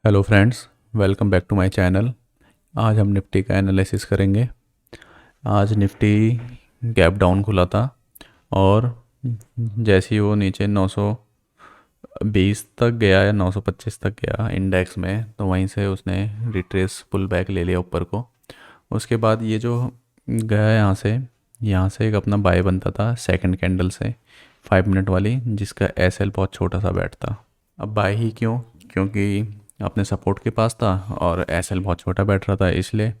Hello friends, welcome back to my channel. आज हम Nifty का एनालिसिस करेंगे। आज निफ्टी गैप डाउन खुला था और जैसे ही वो नीचे 920 तक गया या 925 तक गया इंडेक्स में, तो वहीं से उसने रिट्रेस पुल बैक ले लिया ऊपर को। उसके बाद ये जो गया यहाँ से एक अपना बाय बनता था सेकंड कैंडल से 5 मिनट वाली, जिसका एसएल बहुत छोटा सा बैठ था। अब बाय ही क्यों? क्योंकि अपने सपोर्ट के पास था और एसएल बहुत छोटा बैठ रहा था, इसलिए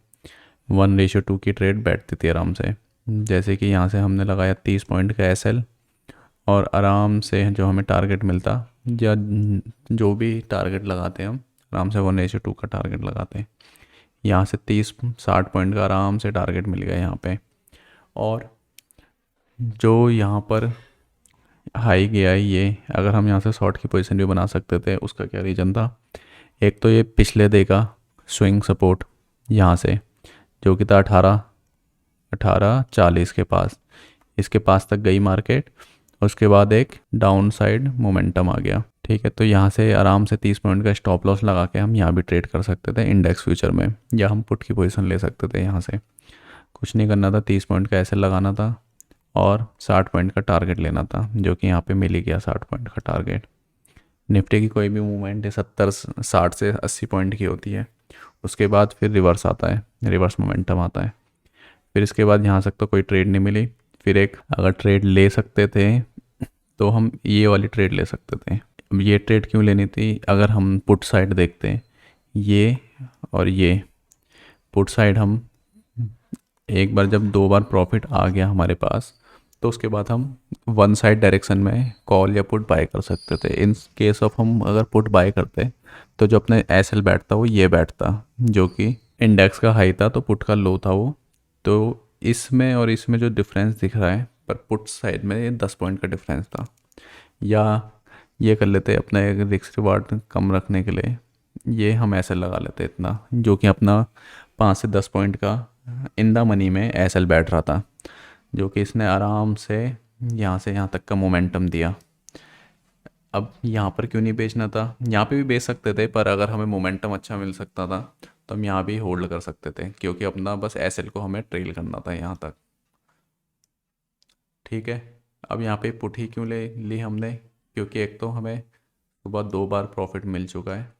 1:2 की ट्रेड बैठती थी आराम से। जैसे कि यहाँ से हमने लगाया 30 पॉइंट का एसएल और आराम से जो हमें टारगेट मिलता, या जो भी टारगेट लगाते हैं हम आराम से 1:2 का टारगेट लगाते हैं। यहाँ से 30-60 पॉइंट का आराम से टारगेट मिल गया यहाँ पे। और जो यहाँ पर हाई गया है, ये अगर हम यहाँ से शॉर्ट की पोजीशन भी बना सकते थे। उसका क्या रीज़न था? एक तो ये पिछले डे का स्विंग सपोर्ट यहाँ से, जो कि था 1840 के पास, इसके पास तक गई मार्केट। उसके बाद एक डाउन साइड मोमेंटम आ गया। ठीक है, तो यहाँ से आराम से 30 पॉइंट का स्टॉप लॉस लगा के हम यहाँ भी ट्रेड कर सकते थे इंडेक्स फ्यूचर में, या हम पुट की पोजीशन ले सकते थे। यहाँ से कुछ नहीं करना था, 30 पॉइंट का ऐसे लगाना था और 60 पॉइंट का टारगेट लेना था, जो कि यहाँ पे मिल ही गया 60 पॉइंट का टारगेट। निफ्टी की कोई भी मूवमेंट है 70-60 से 80 पॉइंट की होती है। उसके बाद फिर रिवर्स आता है, रिवर्स मोमेंटम आता है। फिर इसके बाद यहाँ तक तो कोई ट्रेड नहीं मिली। फिर एक अगर ट्रेड ले सकते थे तो हम ये वाली ट्रेड ले सकते थे। अब ये ट्रेड क्यों लेनी थी? अगर हम पुट साइड देखते हैं, ये और ये पुट साइड, हम एक बार जब 2 बार प्रॉफिट आ गया हमारे पास, तो उसके बाद हम वन साइड डायरेक्शन में कॉल या पुट बाय कर सकते थे। इन केस ऑफ हम अगर पुट बाय करते तो जो अपने एसएल बैठता वो ये बैठता, जो कि इंडेक्स का हाई था तो पुट का लो था वो। तो इसमें और इसमें जो डिफरेंस दिख रहा है, पर पुट साइड में ये 10 पॉइंट का डिफरेंस था। या ये कर लेते अपने रिस्क रिवार्ड कम रखने के लिए, ये हम ऐसे लगा लेते इतना, जो कि अपना 5 से 10 पॉइंट का इन द मनी में एसएल बैठ रहा था, जो कि इसने आराम से यहाँ तक का मोमेंटम दिया। अब यहाँ पर क्यों नहीं बेचना था? यहाँ पे भी बेच सकते थे, पर अगर हमें मोमेंटम अच्छा मिल सकता था तो हम यहाँ भी होल्ड कर सकते थे, क्योंकि अपना बस एसएल को हमें ट्रेल करना था यहाँ तक। ठीक है, अब यहाँ पे पुट ही क्यों ले ली हमने? क्योंकि एक तो हमें सुबह 2 बार प्रॉफिट मिल चुका है।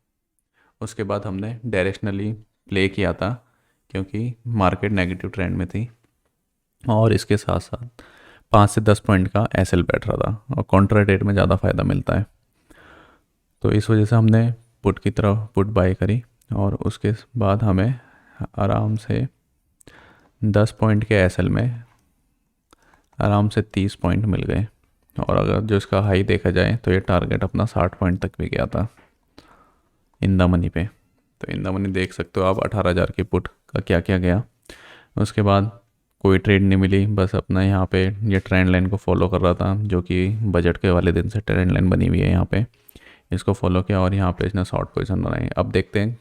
उसके बाद हमने डायरेक्शनली प्ले किया था, क्योंकि मार्केट नेगेटिव ट्रेंड में थी। और इसके साथ साथ 5 से 10 पॉइंट का एसएल बैठ रहा था, और कॉन्ट्रा डेट में ज़्यादा फ़ायदा मिलता है। तो इस वजह से हमने पुट की तरफ पुट बाय करी, और उसके बाद हमें आराम से 10 पॉइंट के एसएल में आराम से 30 पॉइंट मिल गए। और अगर जो इसका हाई देखा जाए तो ये टारगेट अपना 60 पॉइंट तक भी गया था इन द मनी पे। तो इन द मनी देख सकते हो आप 18,000 की पुट का क्या क्या गया। उसके बाद कोई ट्रेड नहीं मिली, बस अपना यहाँ पे ये ट्रेंड लाइन को फॉलो कर रहा था, जो कि बजट के वाले दिन से ट्रेंड लाइन बनी हुई है यहाँ पे। इसको फॉलो किया और यहाँ पे इसने शॉर्ट पोजीशन बनाई। अब देखते हैं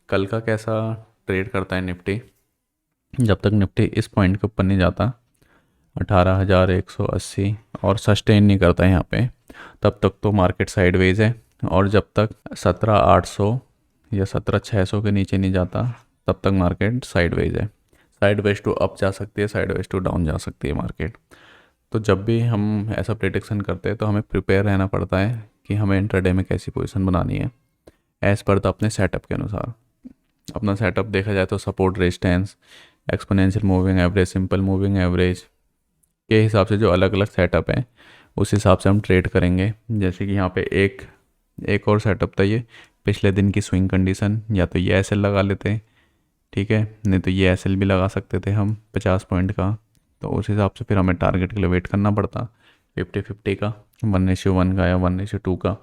कल का कैसा ट्रेड करता है निफ्टी। जब तक निफ्टी इस पॉइंट के ऊपर नहीं जाता 18,180 और सस्टेन नहीं करता है यहाँ पे, तब तक तो मार्केट साइडवेज है। और जब तक 17,800 या 17,600 के नीचे नहीं जाता, तब तक मार्केट साइडवेज है। साइडवेज टू अप जा सकती है, साइडवेज टू डाउन जा सकती है मार्केट। तो जब भी हम ऐसा प्रेडिक्शन करते हैं तो हमें प्रिपेयर रहना पड़ता है कि हमें इंट्राडे में कैसी पोजीशन बनानी है, एज़ पर द अपने सेटअप के अनुसार। अपना सेटअप देखा जाए तो support, resistance, exponential moving average, simple moving average के हिसाब से जो अलग अलग सेटअप है, उस हिसाब से हम ट्रेड करेंगे। जैसे कि यहाँ पे एक और सेटअप था, ये पिछले दिन की स्विंग कंडीशन, या तो ये एसएल लगा लेते हैं, ठीक है, नहीं तो ये एसएल भी लगा सकते थे हम 50 पॉइंट का। तो उस हिसाब से फिर हमें टारगेट के लिए वेट करना पड़ता 50-50 का, 1:1 का या 1:2 का।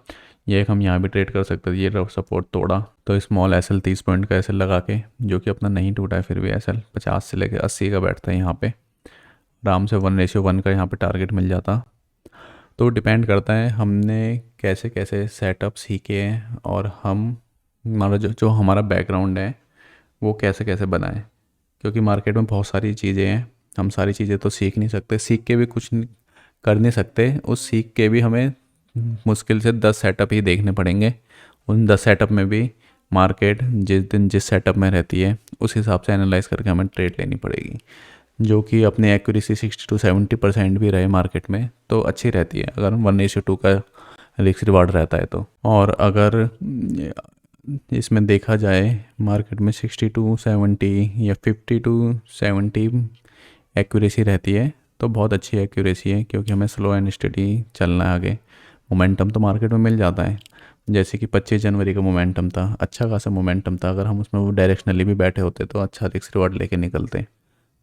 ये एक हम यहाँ भी ट्रेड कर सकते थे। ये सपोर्ट तोड़ा तो स्मॉल एसएल 30 पॉइंट का एसएल लगा के, जो कि अपना नहीं टूटा है, फिर भी एसएल 50 से लेकर 80 का बैठता है यहाँ पे, आराम से 1:1 का यहाँ पे टारगेट मिल जाता। तो डिपेंड करता है हमने कैसे कैसे सेटअप सीखे हैं, और हम हमारा जो हमारा बैकग्राउंड है वो कैसे कैसे बनाए। क्योंकि मार्केट में बहुत सारी चीज़ें हैं, हम सारी चीज़ें तो सीख नहीं सकते, सीख के भी कुछ कर नहीं सकते। उस सीख के भी हमें मुश्किल से 10 सेटअप ही देखने पड़ेंगे। उन 10 सेटअप में भी मार्केट जिस दिन जिस सेटअप में रहती है उस हिसाब से एनालाइज करके हमें ट्रेड लेनी पड़ेगी, जो कि अपनी एक्यूरेसी 60 to 70% भी रहे मार्केट में तो अच्छी रहती है, अगर 1:2 का रिस्क रिवार्ड रहता है तो। और अगर इसमें देखा जाए मार्केट में 60 to 70 या 50 to 70 एक्यूरेसी रहती है तो बहुत अच्छी एक्यूरेसी है, क्योंकि हमें स्लो एंड स्टडी चलना है आगे। मोमेंटम तो मार्केट में मिल जाता है, जैसे कि 25 जनवरी का मोमेंटम था, अच्छा खासा मोमेंटम था, अगर हम उसमें वो डायरेक्शनली भी बैठे होते तो अच्छा रिस्क रिवार्ड लेके निकलते।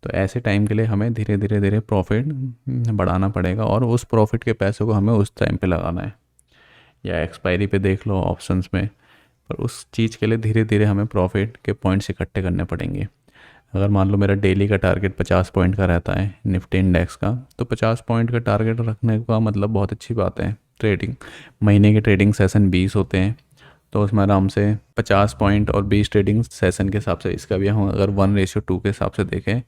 तो ऐसे टाइम के लिए हमें धीरे धीरे धीरे प्रॉफिट बढ़ाना पड़ेगा, और उस प्रॉफिट के पैसों को हमें उस टाइम पे लगाना है, या एक्सपायरी पे देख लो ऑप्शंस में। पर उस चीज़ के लिए धीरे धीरे हमें प्रॉफिट के पॉइंट्स इकट्ठे करने पड़ेंगे। अगर मान लो मेरा डेली का टारगेट 50 पॉइंट का रहता है निफ्टी इंडेक्स का, तो 50 पॉइंट का टारगेट रखने का मतलब बहुत अच्छी बात है। ट्रेडिंग महीने के ट्रेडिंग सेशन 20 होते हैं, तो उसमें आराम से 50 पॉइंट और 20 ट्रेडिंग सेशन के हिसाब से, इसका भी हम अगर 1:2 के हिसाब से देखें,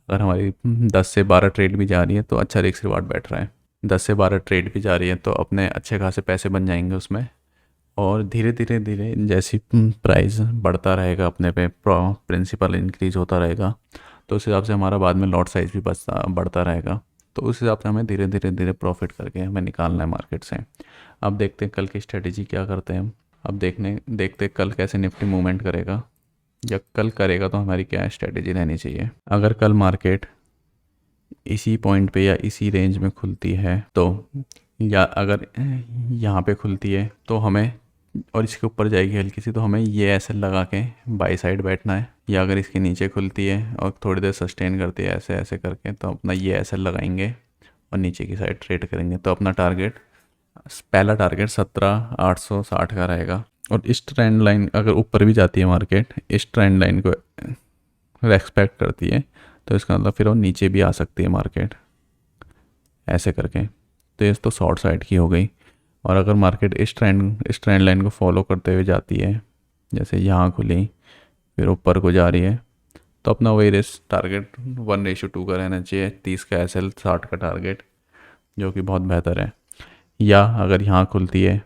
अगर हमारी 10 से 12 ट्रेड भी जा रही है तो अच्छा रिस्क रिवार्ड बैठ रहा है। 10 से 12 ट्रेड भी जा रही है तो अपने अच्छे खासे पैसे बन जाएंगे उसमें। और धीरे धीरे धीरे जैसी प्राइस बढ़ता रहेगा, अपने पे प्रिंसिपल इंक्रीज होता रहेगा, तो उस हिसाब से हमारा बाद में लॉट साइज भी बढ़ता रहेगा। तो उस हिसाब से हमें धीरे धीरे धीरे प्रॉफिट करके हमें निकालना है मार्केट से। अब देखते हैं कल की स्ट्रेटेजी क्या करते हैं हम। अब देखते हैं कल कैसे निफ्टी मूवमेंट करेगा, या कल करेगा तो हमारी क्या स्ट्रेटेजी रहनी चाहिए। अगर कल मार्केट इसी पॉइंट पे या इसी रेंज में खुलती है तो, या अगर यहाँ पे खुलती है तो हमें, और इसके ऊपर जाएगी हल्की सी, तो हमें ये ऐसे लगा के बाई साइड बैठना है। या अगर इसके नीचे खुलती है और थोड़ी देर सस्टेन करती है ऐसे ऐसे करके, तो अपना ये ऐसे लगाएंगे और नीचे की साइड ट्रेड करेंगे। तो अपना पहला टारगेट 17,860 का रहेगा। और इस ट्रेंड लाइन अगर ऊपर भी जाती है मार्केट, इस ट्रेंड लाइन को रेस्पेक्ट करती है, तो इसका मतलब फिर वो नीचे भी आ सकती है मार्केट ऐसे करके। तो ये तो शॉर्ट साइड की हो गई। और अगर मार्केट इस ट्रेंड लाइन को फॉलो करते हुए जाती है, जैसे यहाँ खुली फिर ऊपर को जा रही है, तो अपना वही रेस टारगेट 1:2 का रहना चाहिए। 30 का SL, 60 का टारगेट, जो कि बहुत बेहतर है। या अगर यहाँ खुलती है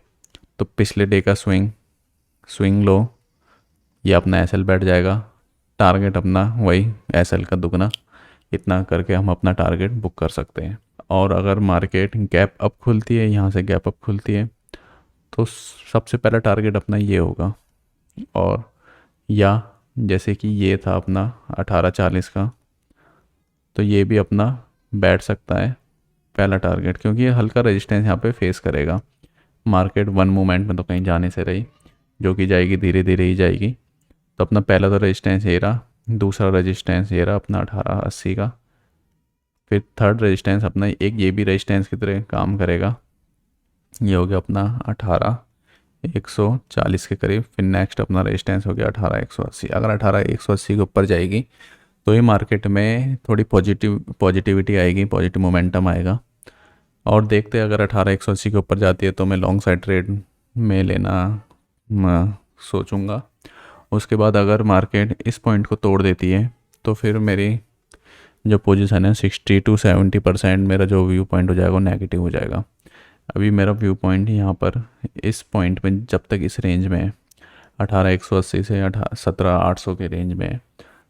तो पिछले डे का स्विंग लो, ये अपना SL बैठ जाएगा, टारगेट अपना वही SL का दुगना, इतना करके हम अपना टारगेट बुक कर सकते हैं। और अगर मार्केट गैप अप खुलती है, यहाँ से गैप अप खुलती है, तो सबसे पहला टारगेट अपना ये होगा। और या जैसे कि ये था अपना 1840 का, तो ये भी अपना बैठ सकता है पहला टारगेट, क्योंकि ये हल्का रेजिस्टेंस यहाँ पे फेस करेगा। मार्केट वन मूवमेंट में तो कहीं जाने से रही, जो कि जाएगी धीरे धीरे ही जाएगी। तो अपना पहला तो रेजिस्टेंस ये रहा, दूसरा रेजिस्टेंस ये रहा अपना 1880 का, फिर थर्ड रेजिस्टेंस अपना एक ये भी रेजिस्टेंस की तरह काम करेगा, ये हो गया अपना 18,140 के करीब। फिर नेक्स्ट अपना रेजिस्टेंस हो गया 18,180। अगर 18,180 के ऊपर जाएगी तो ये मार्केट में थोड़ी पॉजिटिविटी आएगी, पॉजिटिव मोमेंटम आएगा। और देखते हैं अगर 18,180 के ऊपर जाती है तो मैं लॉन्ग साइड ट्रेड में लेना सोचूंगा। उसके बाद अगर मार्केट इस पॉइंट को तोड़ देती है तो फिर मेरी जो पोजीशन है 60 to 70% मेरा जो व्यू पॉइंट हो जाएगा वो नेगेटिव हो जाएगा। अभी मेरा व्यू पॉइंट यहाँ पर इस पॉइंट में जब तक इस रेंज में है 18,180 से 17,800 के रेंज में है,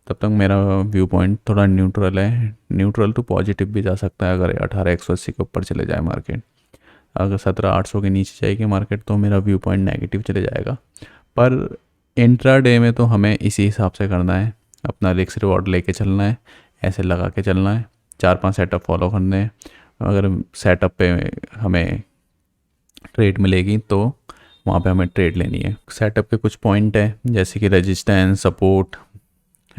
तब तक मेरा व्यू पॉइंट थोड़ा न्यूट्रल है, न्यूट्रल टू पॉजिटिव भी जा सकता है अगर 18,180 के ऊपर चले जाए मार्केट। अगर 17,800 के नीचे जाएगी मार्केट तो मेरा व्यू पॉइंट नेगेटिव चले जाएगा। पर इंट्राडे में तो हमें इसी हिसाब से करना है, अपना रिस्क रिवॉर्ड लेके चलना है, ऐसे लगा के चलना है, 4-5 सेटअप फॉलो करने हैं। अगर सेटअप पे हमें ट्रेड मिलेगी तो वहाँ पे हमें ट्रेड लेनी है। सेटअप के कुछ पॉइंट है, जैसे कि resistance, support,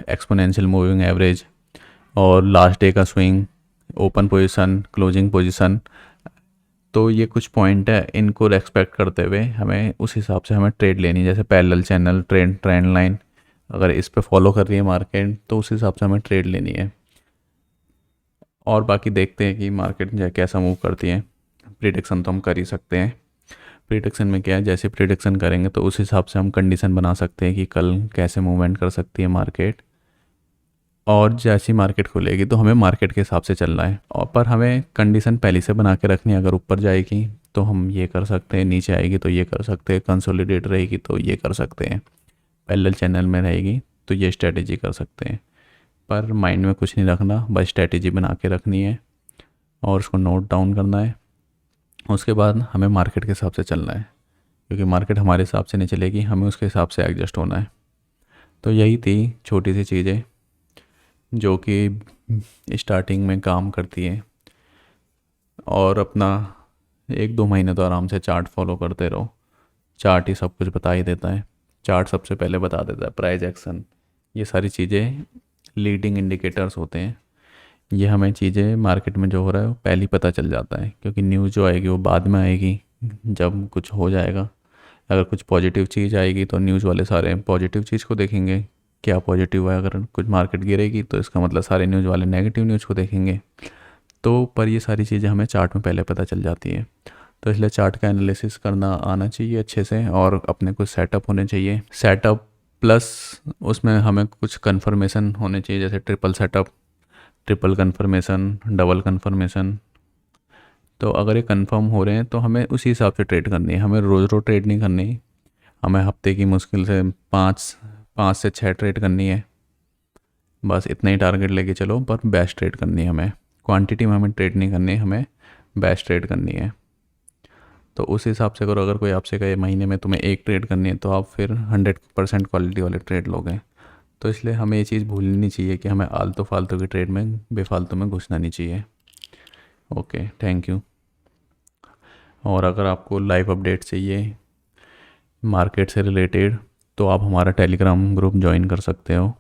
exponential moving average और लास्ट डे का swing, open position, closing position. तो ये कुछ पॉइंट है, इनको रेस्पेक्ट करते हुए हमें उस हिसाब से हमें ट्रेड लेनी है। जैसे पैरेलल चैनल, ट्रेंड लाइन, अगर इस पे फॉलो कर रही है मार्केट तो उस हिसाब से हमें ट्रेड लेनी है। और बाकी देखते हैं कि मार्केट कैसा मूव करती है। प्रिडिक्शन तो हम कर ही सकते हैं। प्रिडिक्शन में क्या है, जैसे प्रिडिक्शन करेंगे तो उस हिसाब से हम कंडीशन बना सकते हैं कि कल कैसे मूवमेंट कर सकती है मार्केट। और जैसी मार्केट खुलेगी तो हमें मार्केट के हिसाब से चलना है। और पर हमें कंडीशन पहले से बना के रखनी है, अगर ऊपर जाएगी तो हम ये कर सकते हैं, नीचे आएगी तो ये कर सकते हैं, कंसोलिडेट रहेगी तो ये कर सकते हैं। पैरेलल चैनल में रहेगी तो ये स्ट्रेटेजी कर सकते हैं। पर माइंड में कुछ नहीं रखना, बस स्ट्रेटेजी बना के रखनी है और उसको नोट डाउन करना है। उसके बाद हमें मार्केट के हिसाब से चलना है, क्योंकि मार्केट हमारे हिसाब से नहीं चलेगी, हमें उसके हिसाब से एडजस्ट होना है। तो यही थी छोटी सी चीज़ें जो कि स्टार्टिंग में काम करती हैं। और अपना 1-2 महीने तो आराम से चार्ट फॉलो करते रहो, चार्ट ही सब कुछ बता ही देता है। चार्ट सबसे पहले बता देता है प्राइस एक्शन, ये सारी चीज़ें लीडिंग इंडिकेटर्स होते हैं। ये हमें चीज़ें मार्केट में जो हो रहा है वो पहले ही पता चल जाता है, क्योंकि न्यूज़ जो आएगी वो बाद में आएगी जब कुछ हो जाएगा। अगर कुछ पॉजिटिव चीज़ आएगी तो न्यूज़ वाले सारे पॉजिटिव चीज़ को देखेंगे, क्या पॉजिटिव है। अगर कुछ मार्केट गिरेगी तो इसका मतलब सारे न्यूज़ वाले नेगेटिव न्यूज़ को देखेंगे। तो पर ये सारी चीज़ें हमें चार्ट में पहले पता चल जाती है। तो इसलिए चार्ट का एनालिसिस करना आना चाहिए अच्छे से, और अपने कुछ सेटअप होने चाहिए। सेटअप प्लस उसमें हमें कुछ कन्फर्मेशन होने चाहिए, जैसे triple setup, triple confirmation, double confirmation. तो अगर ये कंफर्म हो रहे हैं तो हमें उसी हिसाब से ट्रेड करनी है, हमें रोज़ रोज़ ट्रेड नहीं करनी। हमें हफ्ते की मुश्किल से 5 से 6 ट्रेड करनी है, बस इतना ही टारगेट लेके चलो। पर बेस्ट ट्रेड करनी है हमें, क्वांटिटी में हमें ट्रेड नहीं करनी है, हमें बेस्ट ट्रेड करनी है। तो उस हिसाब से करो। अगर कोई आपसे कहे महीने में तुम्हें एक ट्रेड करनी है तो आप फिर 100% क्वालिटी वाले ट्रेड लोगे। तो इसलिए हमें ये चीज़ भूलनी नहीं चाहिए कि हमें आलतू फालतू की ट्रेड में, बेफालतू में घुसना नहीं चाहिए। Okay, thank you. और अगर आपको लाइव अपडेट चाहिए मार्केट से रिलेटेड तो आप हमारा टेलीग्राम ग्रुप ज्वाइन कर सकते हो,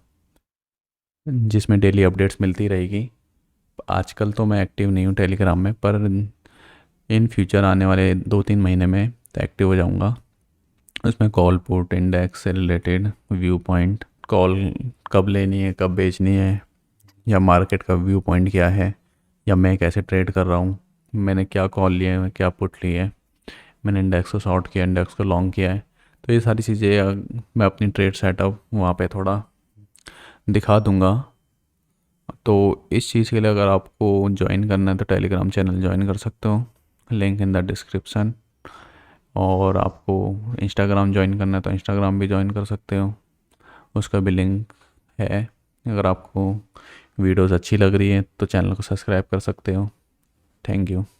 जिसमें डेली अपडेट्स मिलती रहेगी। आजकल तो मैं एक्टिव नहीं हूँ टेलीग्राम में, पर इन फ्यूचर आने वाले 2-3 महीने में एक्टिव हो जाऊँगा। उसमें कॉल पुट इंडेक्स से रिलेटेड व्यू पॉइंट, कॉल कब लेनी है, कब बेचनी है, या मार्केट का व्यू पॉइंट क्या है, या मैं कैसे ट्रेड कर रहा हूँ, मैंने क्या कॉल लिए हैं, क्या पुट लिए हैं, मैंने इंडेक्स को शॉर्ट किया, इंडेक्स को लॉन्ग किया है। तो ये सारी चीज़ें मैं अपनी ट्रेड सेटअप वहाँ पे थोड़ा दिखा दूँगा। तो इस चीज़ के लिए अगर आपको ज्वाइन करना है तो टेलीग्राम चैनल ज्वाइन कर सकते हो, लिंक इन द डिस्क्रिप्शन। और आपको इंस्टाग्राम ज्वाइन करना है तो इंस्टाग्राम भी ज्वाइन कर सकते हो, उसका भी लिंक है। अगर आपको वीडियोस अच्छी लग रही है तो चैनल को सब्सक्राइब कर सकते हो। Thank you.